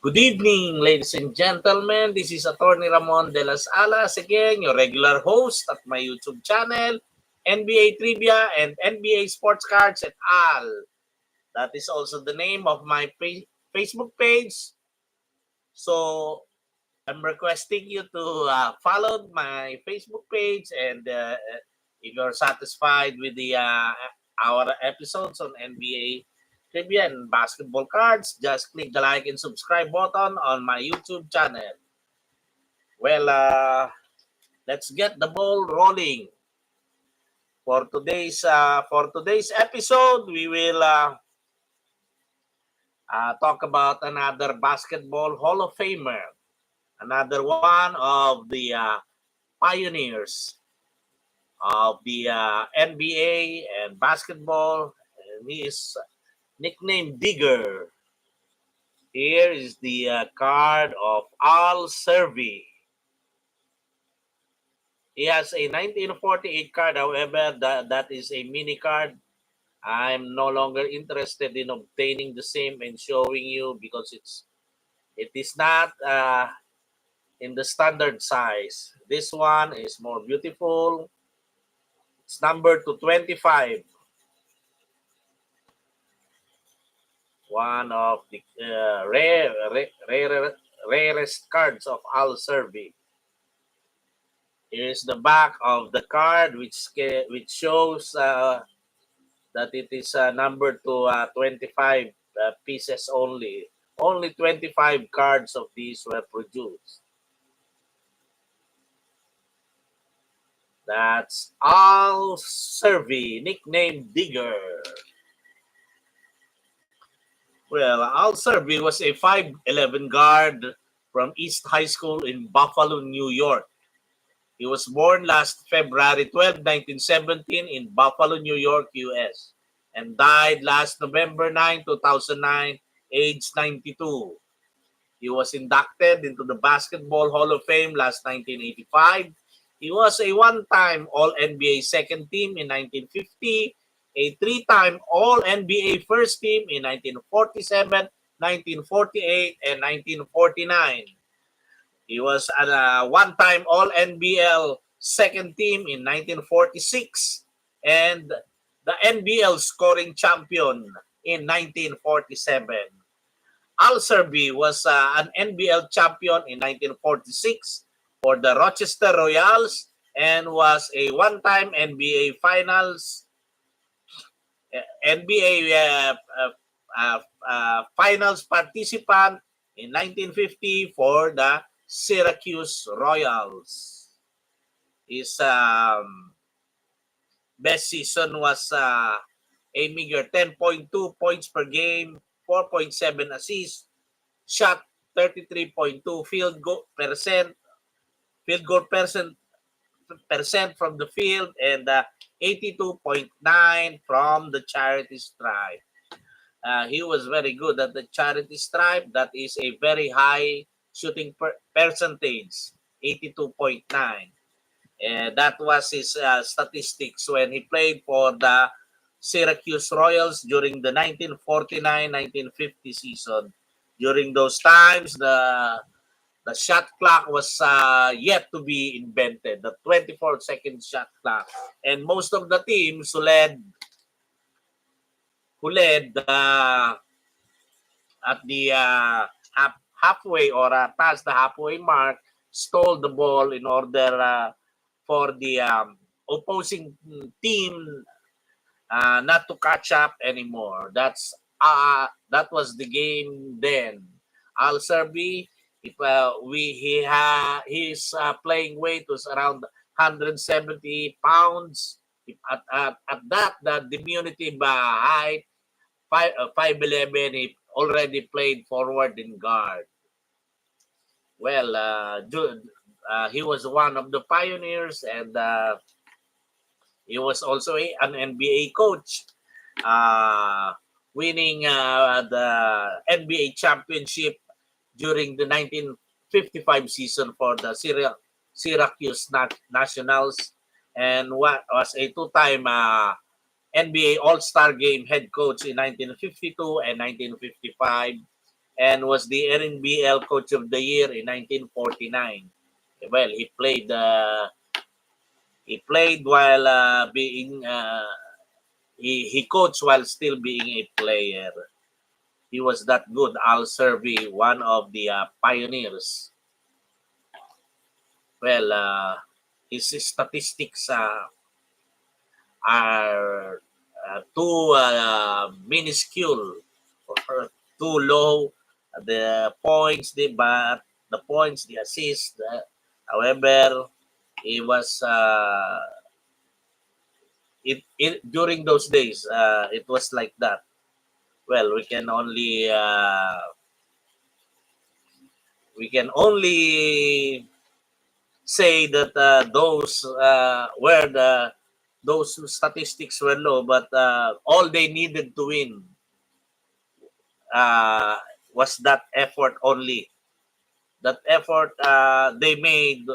Good evening, ladies and gentlemen. This is Attorney Ramon de las Alas again, your regular host at my YouTube channel, NBA Trivia and NBA Sports Cards et al. That is also the name of my Facebook page. So I'm requesting you to follow my Facebook page, and if you're satisfied with the our episodes on NBA trivia and basketball cards, just click the like and subscribe button on my YouTube channel. Well, let's get the ball rolling. For today's episode, we will talk about another basketball Hall of Famer, another one of the pioneers of the NBA and basketball. And he is nicknamed Digger. Here is the card of Al Cervi. He has a 1948 card, however, that is a mini card. I'm no longer interested in obtaining the same and showing you because it is not in the standard size. This one is more beautiful. It's number to 25. One of the rarest cards of Al Cervi. Here's the back of the card, which shows that it is numbered to 25 pieces only. Only 25 cards of these were produced. That's Al Cervi, nicknamed Digger. Well, Al Cervi was a 5'11 guard from East High School in Buffalo, New York. He was born last February 12, 1917 in Buffalo, New York, U.S. and died last November 9, 2009, age 92. He was inducted into the Basketball Hall of Fame last 1985. He was a one-time All-NBA second team in 1950, a three-time All-NBA first team in 1947, 1948, and 1949. He was a one-time All-NBL second team in 1946 and the NBL scoring champion in 1947. Al Cervi was an NBL champion in 1946 for the Rochester Royals and was a one-time NBA finals participant in 1950 for the Syracuse Royals. His best season was a meager 10.2 points per game, 4.7 assists, shot 33.2 field goal percent from the field, and 82.9 from the charity stripe. He was very good at the charity stripe. That is a very high shooting percentage, 82.9. That was his statistics when he played for the Syracuse Royals during the 1949-1950 season. During those times, the shot clock was yet to be invented, the 24-second shot clock. And most of the teams who led at the halfway or past the halfway mark stole the ball in order for the opposing team not to catch up anymore. That was the game then. Al Cervi, if his playing weight was around 170 pounds. If at that the diminutive height 5'11", he already played forward and guard. Well, he was one of the pioneers, and he was also an NBA coach, winning the NBA championship during the 1955 season for the Syracuse Nationals, and was a two-time NBA All-Star Game head coach in 1952 and 1955, and was the NBL Coach of the Year in 1949. Well, he played while being he coached while still being a player. He was that good. Al Cervi, one of the pioneers. Well, his statistics are too minuscule or too low. The points, the assist. However, it was it during those days. It was like that. Well, we can only say that those statistics were low, but all they needed to win uh, was that effort only. That effort they made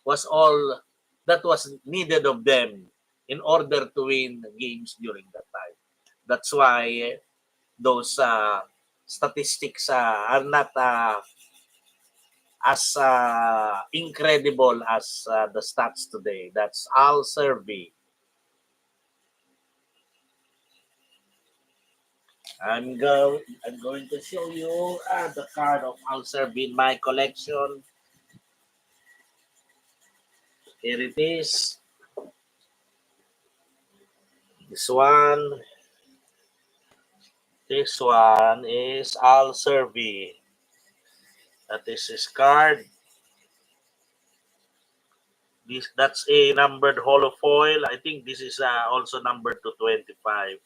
was all that was needed of them in order to win games during that time. That's why those statistics are not as incredible as the stats today. That's Al Cervi. I'm going to show you the card of Al Cervi in my collection. Here it is. This one. This one is Al Cervi. That is his card. That's a numbered hollow foil. I think this is also numbered to 25.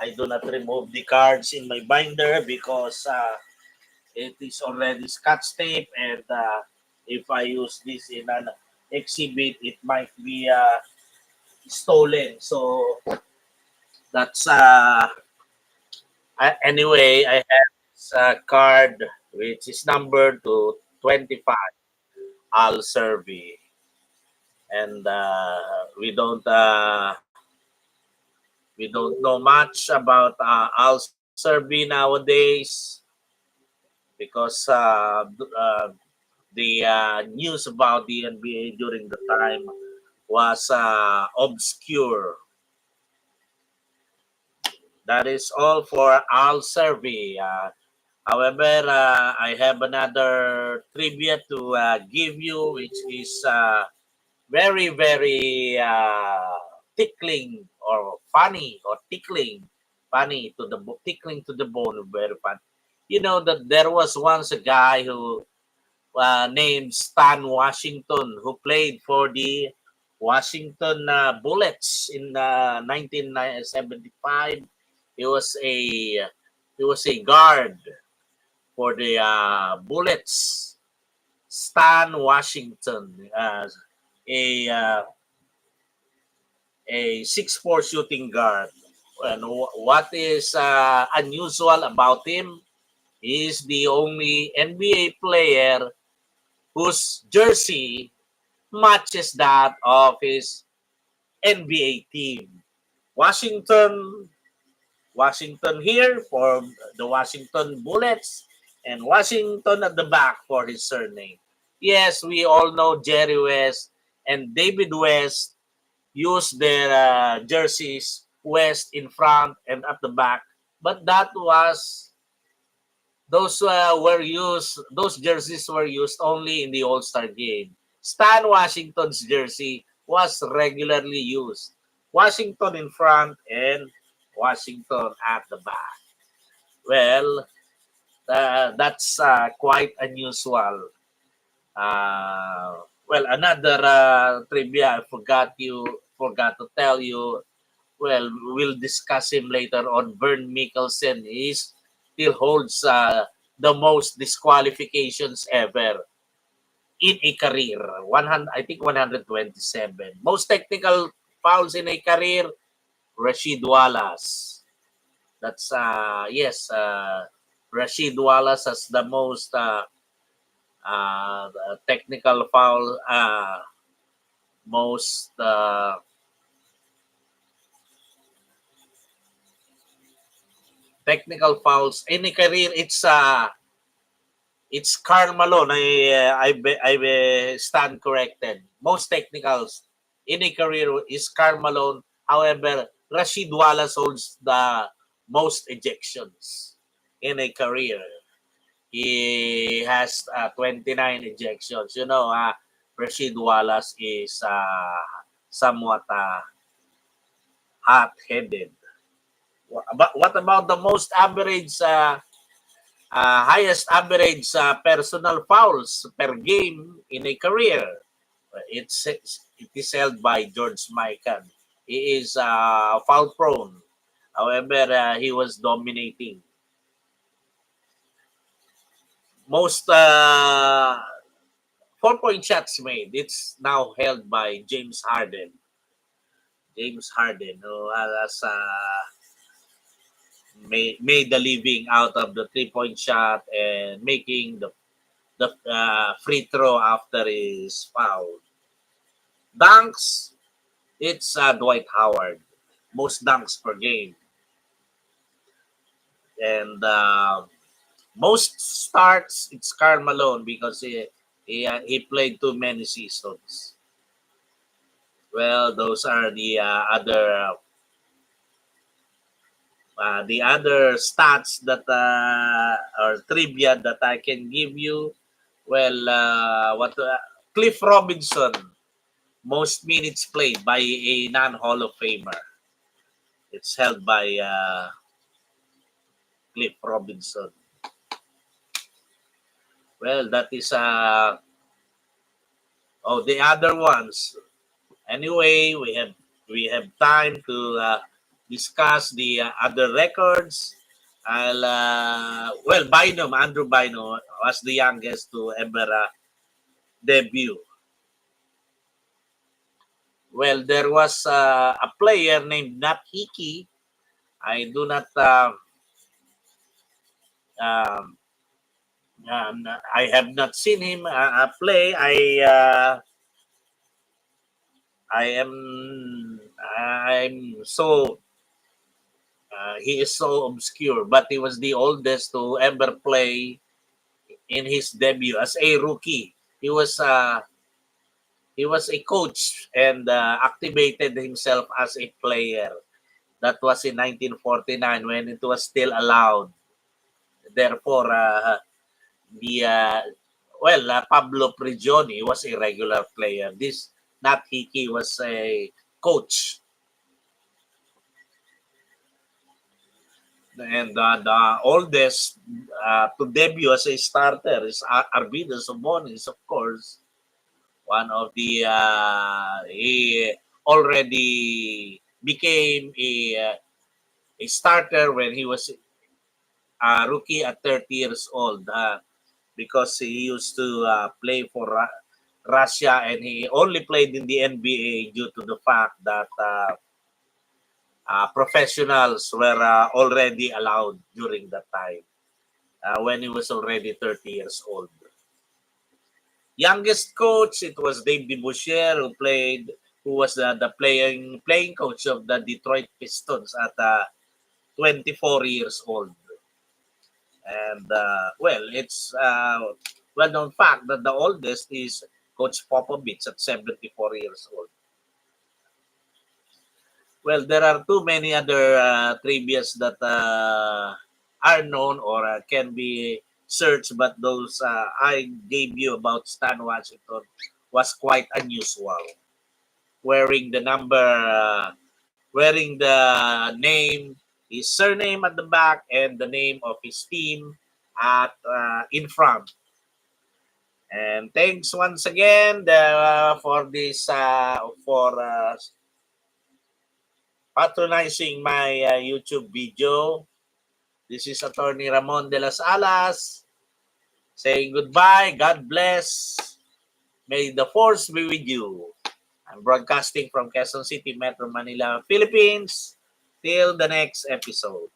I do not remove the cards in my binder because it is already scotch tape, and if I use this in an exhibit, it might be stolen. So that's anyway. I have this card which is numbered to 25. Al Cervi, and we don't know much about Al Cervi nowadays because the news about the NBA during the time was obscure. That is all for Al Cervi. However, I have another trivia to give you, which is very, very tickling or funny or tickling to the bone, very fun. You know that there was once a guy who named Stan Washington who played for the Washington Bullets in 1975. He was a he was a guard for the Bullets. Stan Washington, a uh, a 6'4" shooting guard. And what is unusual about him? He is the only NBA player whose jersey matches that of his NBA team. Washington, Washington here for the Washington Bullets, and Washington at the back for his surname. Yes, we all know Jerry West and David West use their jerseys West in front and at the back, but those jerseys were used only in the All-Star game. Stan Washington's jersey was regularly used. Washington in front and Washington at the back. Well, that's quite unusual. Another trivia I forgot to tell you. Well, we'll discuss him later on. Vern Mikkelsen still holds the most disqualifications ever in a career. 100, I think 127. Most technical fouls in a career, Rashid Wallace. That's yes, Rashid Wallace has the most technical foul, most technical fouls in a career. It's It's Karl Malone. I stand corrected. Most technicals in a career is Karl Malone. However, Rashid Wallace holds the most ejections in a career. He has 29 ejections. Rashid Wallace is somewhat hot-headed. What about the most average, highest average personal fouls per game in a career? It is held by George Mikan. He is foul prone. However, he was dominating. Most 4-point shots made. It's now held by James Harden. James Harden, who has made the living out of the 3-point shot and making the free throw after his foul. Dunks, it's Dwight Howard. Most dunks per game. And most starts, it's Karl Malone because he played too many seasons. Well, those are the other stats that or trivia that I can give you. Well, what Cliff Robinson, most minutes played by a non-Hall of Famer. It's held by Cliff Robinson. Well, that is the other ones. Anyway, we have time to discuss the other records. Andrew Bynum was the youngest to ever debut. Well, there was a player named Nat Hickey. I do not um, I have not seen him play. I'm so he is so obscure, but he was the oldest to ever play in his debut as a rookie. He was a coach and activated himself as a player. That was in 1949 when it was still allowed. Therefore, Pablo Prigioni was a regular player. This Nat Hickey was a coach. And the oldest to debut as a starter is Arvidas Sabonis, of course. One of the he already became a starter when he was a rookie at 30 years old because he used to play for Russia, and he only played in the NBA due to the fact that professionals were already allowed during that time when he was already 30 years old. Youngest coach, it was Dave DeBusschere who was the playing coach of the Detroit Pistons at 24 years old. And it's well-known fact that the oldest is Coach Popovich at 74 years old. Well, there are too many other trivias that are known or can be searched, but those I gave you about Stan Washington was quite unusual. Wearing the wearing the name, his surname at the back, and the name of his team at in front. And thanks once again for this for patronizing my YouTube video. This is Attorney Ramon de las Alas saying goodbye. God bless. May the force be with you. I'm broadcasting from Quezon City, Metro Manila, Philippines. Till the next episode.